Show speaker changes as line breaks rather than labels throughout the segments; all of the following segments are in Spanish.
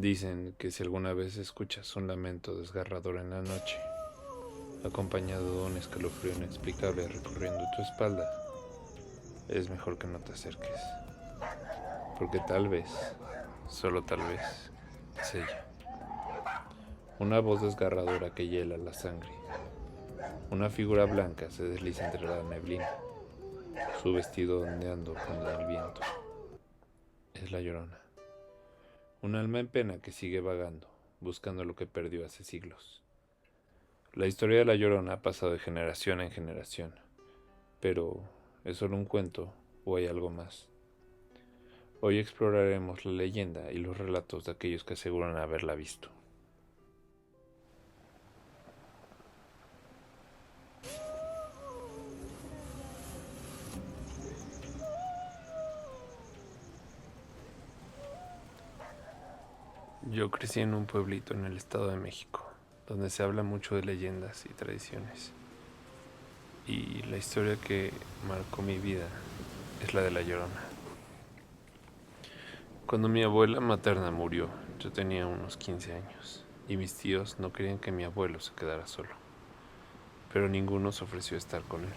Dicen que si alguna vez escuchas un lamento desgarrador en la noche, acompañado de un escalofrío inexplicable recorriendo tu espalda, es mejor que no te acerques, porque tal vez, solo tal vez, es ella. Una voz desgarradora que hiela la sangre. Una figura blanca se desliza entre la neblina, su vestido ondeando con el viento. Es la Llorona. Un alma en pena que sigue vagando, buscando lo que perdió hace siglos. La historia de la Llorona ha pasado de generación en generación, pero ¿es solo un cuento o hay algo más? Hoy exploraremos la leyenda y los relatos de aquellos que aseguran haberla visto. Yo crecí en un pueblito en el Estado de México, donde se habla mucho de leyendas y tradiciones. Y la historia que marcó mi vida es la de la Llorona. Cuando mi abuela materna murió, yo tenía unos 15 años, y mis tíos no querían que mi abuelo se quedara solo, pero ninguno se ofreció estar con él.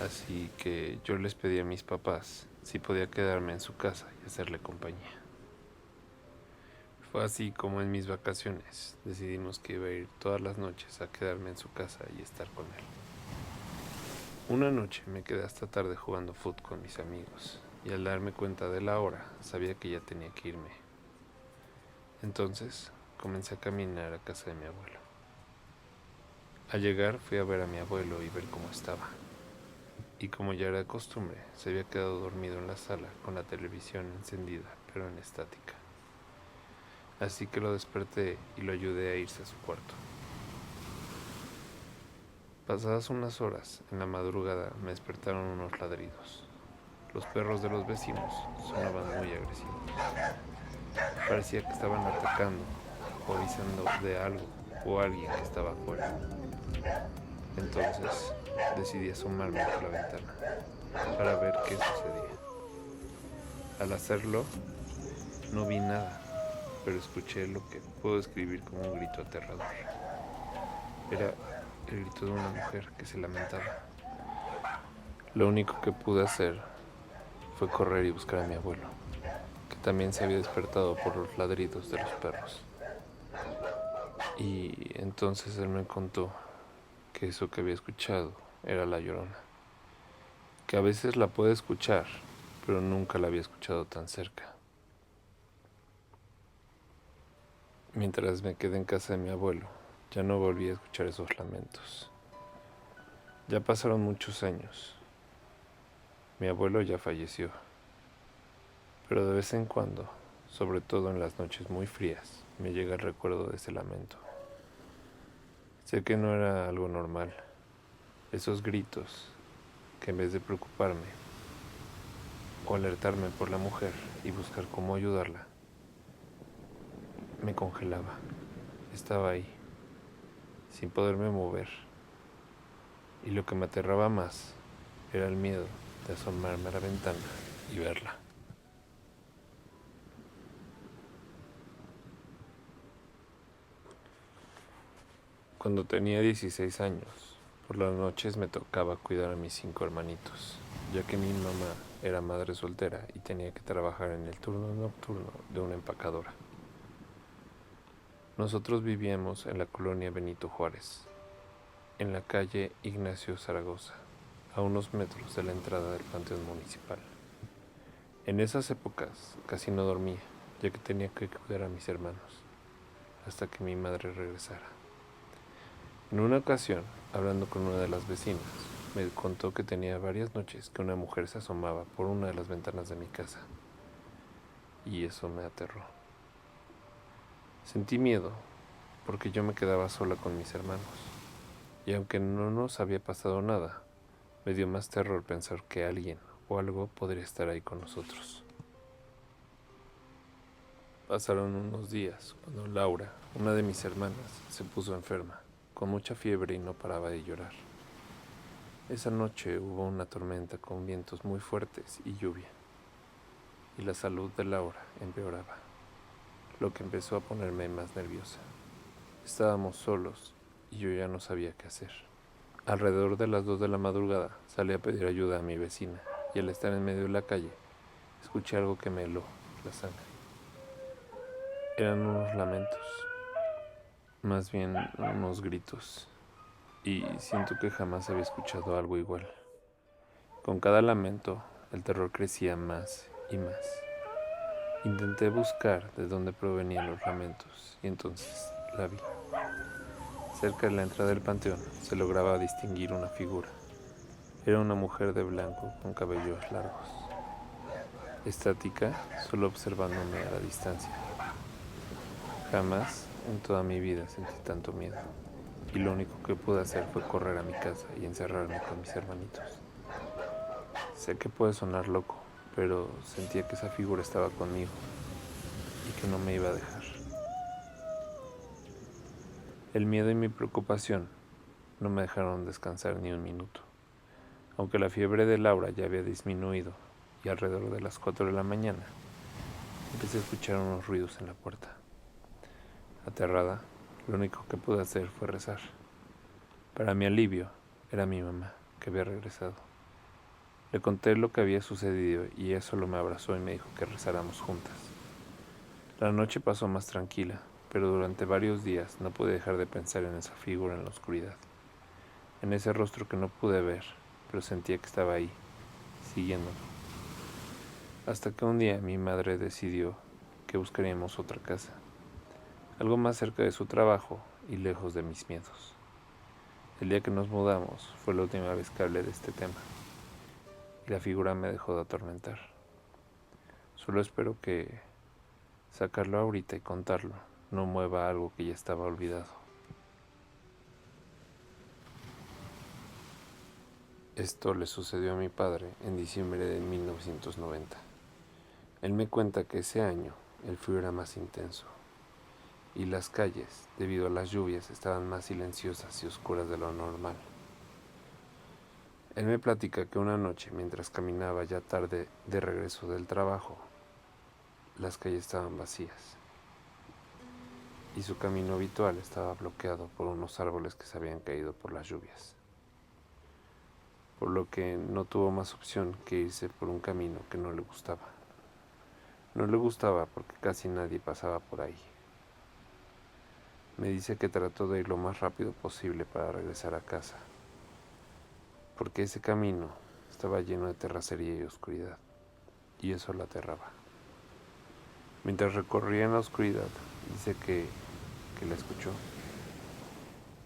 Así que yo les pedí a mis papás si podía quedarme en su casa y hacerle compañía. Fue así como en mis vacaciones decidimos que iba a ir todas las noches a quedarme en su casa y estar con él. Una noche me quedé hasta tarde jugando fútbol con mis amigos y al darme cuenta de la hora sabía que ya tenía que irme. Entonces comencé a caminar a casa de mi abuelo. Al llegar fui a ver a mi abuelo y ver cómo estaba. Y como ya era de costumbre, se había quedado dormido en la sala con la televisión encendida, pero en estática. Así que lo desperté y lo ayudé a irse a su cuarto. Pasadas unas horas, en la madrugada me despertaron unos ladridos. Los perros de los vecinos sonaban muy agresivos. Parecía que estaban atacando o avisando de algo o alguien que estaba afuera. Entonces decidí asomarme por la ventana para ver qué sucedía. Al hacerlo, no vi nada, pero escuché lo que puedo describir como un grito aterrador. Era el grito de una mujer que se lamentaba. Lo único que pude hacer fue correr y buscar a mi abuelo, que también se había despertado por los ladridos de los perros. Y entonces él me contó que eso que había escuchado era la Llorona, que a veces la puede escuchar, pero nunca la había escuchado tan cerca. Mientras me quedé en casa de mi abuelo, ya no volví a escuchar esos lamentos. Ya pasaron muchos años. Mi abuelo ya falleció, pero de vez en cuando, sobre todo en las noches muy frías, me llega el recuerdo de ese lamento. Sé que no era algo normal, esos gritos que en vez de preocuparme o alertarme por la mujer y buscar cómo ayudarla, me congelaba. Estaba ahí, sin poderme mover. Y lo que me aterraba más era el miedo de asomarme a la ventana y verla. Cuando tenía 16 años, por las noches me tocaba cuidar a mis 5 hermanitos, ya que mi mamá era madre soltera y tenía que trabajar en el turno nocturno de una empacadora. Nosotros vivíamos en la colonia Benito Juárez, en la calle Ignacio Zaragoza, a unos metros de la entrada del Panteón Municipal. En esas épocas casi no dormía, ya que tenía que cuidar a mis hermanos, hasta que mi madre regresara. En una ocasión, hablando con una de las vecinas, me contó que tenía varias noches que una mujer se asomaba por una de las ventanas de mi casa, y eso me aterró. Sentí miedo, porque yo me quedaba sola con mis hermanos, y aunque no nos había pasado nada, me dio más terror pensar que alguien o algo podría estar ahí con nosotros. Pasaron unos días cuando Laura, una de mis hermanas, se puso enferma, con mucha fiebre y no paraba de llorar. Esa noche hubo una tormenta con vientos muy fuertes y lluvia, y la salud de Laura empeoraba. lo que empezó a ponerme más nerviosa. Estábamos solos y yo ya no sabía qué hacer. Alrededor de las 2 de la madrugada salí a pedir ayuda a mi vecina y al estar en medio de la calle escuché algo que me heló la sangre. Eran unos lamentos, más bien unos gritos, y siento que jamás había escuchado algo igual. Con cada lamento, el terror crecía más y más. Intenté buscar de dónde provenían los lamentos y entonces la vi. Cerca de la entrada del panteón se lograba distinguir una figura. Era una mujer de blanco con cabellos largos. Estática, solo observándome a la distancia. Jamás en toda mi vida sentí tanto miedo. Y lo único que pude hacer fue correr a mi casa y encerrarme con mis hermanitos. Sé que puede sonar loco, pero sentía que esa figura estaba conmigo y que no me iba a dejar. El miedo y mi preocupación no me dejaron descansar ni un minuto. Aunque la fiebre de Laura ya había disminuido y alrededor de las 4 de la mañana empecé a escuchar unos ruidos en la puerta. Aterrada, lo único que pude hacer fue rezar. Para mi alivio, era mi mamá, que había regresado. Le conté lo que había sucedido y ella solo me abrazó y me dijo que rezáramos juntas. La noche pasó más tranquila, pero durante varios días no pude dejar de pensar en esa figura en la oscuridad, en ese rostro que no pude ver, pero sentía que estaba ahí, siguiéndome. Hasta que un día mi madre decidió que buscaríamos otra casa, algo más cerca de su trabajo y lejos de mis miedos. El día que nos mudamos fue la última vez que hablé de este tema, y la figura me dejó de atormentar. Solo espero que sacarlo ahorita y contarlo no mueva algo que ya estaba olvidado. Esto le sucedió a mi padre en diciembre de 1990. Él me cuenta que ese año el frío era más intenso y las calles, debido a las lluvias, estaban más silenciosas y oscuras de lo normal. Él me platica que una noche, mientras caminaba ya tarde de regreso del trabajo, las calles estaban vacías y su camino habitual estaba bloqueado por unos árboles que se habían caído por las lluvias, por lo que no tuvo más opción que irse por un camino que no le gustaba. No le gustaba porque casi nadie pasaba por ahí. Me dice que trató de ir lo más rápido posible para regresar a casa, porque ese camino estaba lleno de terracería y oscuridad, y eso la aterraba. Mientras recorría en la oscuridad, dice que la escuchó.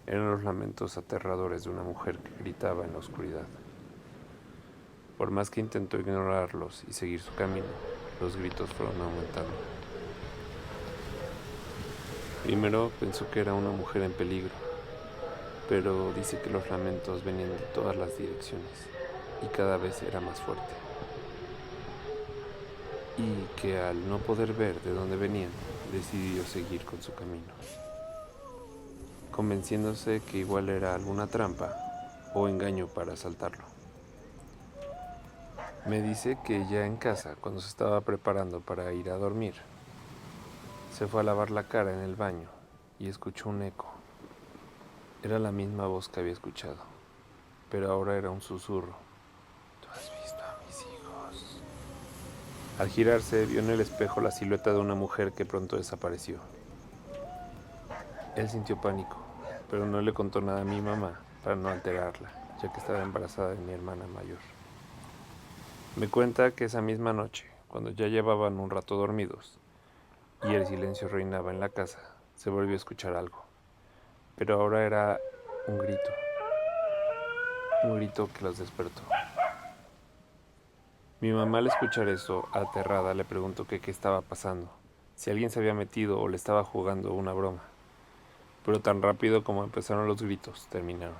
Eran los lamentos aterradores de una mujer que gritaba en la oscuridad. Por más que intentó ignorarlos y seguir su camino, los gritos fueron aumentando. Primero pensó que era una mujer en peligro, pero dice que los lamentos venían de todas las direcciones y cada vez era más fuerte. Y que al no poder ver de dónde venían, decidió seguir con su camino, convenciéndose que igual era alguna trampa o engaño para asaltarlo. Me dice que ya en casa, cuando se estaba preparando para ir a dormir, se fue a lavar la cara en el baño y escuchó un eco. Era la misma voz que había escuchado, pero ahora era un susurro. ¿Tú has visto a mis hijos? Al girarse, vio en el espejo la silueta de una mujer que pronto desapareció. Él sintió pánico, pero no le contó nada a mi mamá para no alterarla, ya que estaba embarazada de mi hermana mayor. Me cuenta que esa misma noche, cuando ya llevaban un rato dormidos y el silencio reinaba en la casa, se volvió a escuchar algo, pero ahora era un grito que los despertó. Mi mamá, al escuchar eso, aterrada, le preguntó que qué estaba pasando, si alguien se había metido o le estaba jugando una broma. Pero tan rápido como empezaron los gritos, terminaron.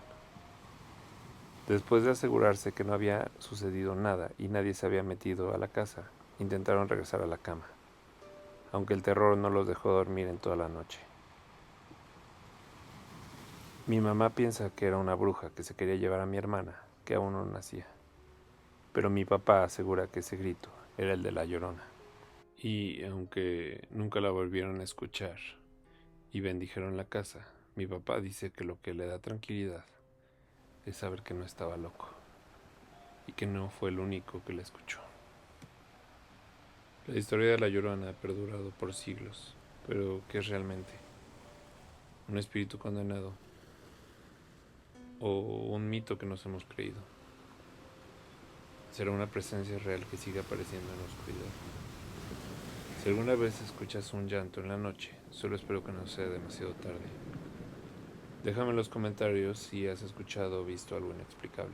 Después de asegurarse que no había sucedido nada y nadie se había metido a la casa, intentaron regresar a la cama, aunque el terror no los dejó dormir en toda la noche. Mi mamá piensa que era una bruja que se quería llevar a mi hermana, que aún no nacía. Pero mi papá asegura que ese grito era el de la Llorona, Y aunque nunca la volvieron a escuchar y bendijeron la casa, mi papá dice que lo que le da tranquilidad es saber que no estaba loco y que no fue el único que la escuchó. La historia de La Llorona ha perdurado por siglos, pero ¿qué es realmente? ¿Un espíritu condenado? ¿O un mito que nos hemos creído? ¿Será una presencia real que sigue apareciendo en la oscuridad? Si alguna vez escuchas un llanto en la noche, solo espero que no sea demasiado tarde. Déjame en los comentarios si has escuchado o visto algo inexplicable.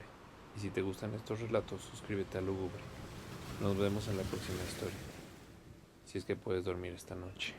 Y si te gustan estos relatos, suscríbete a Lúgubre. Nos vemos en la próxima historia, si es que puedes dormir esta noche.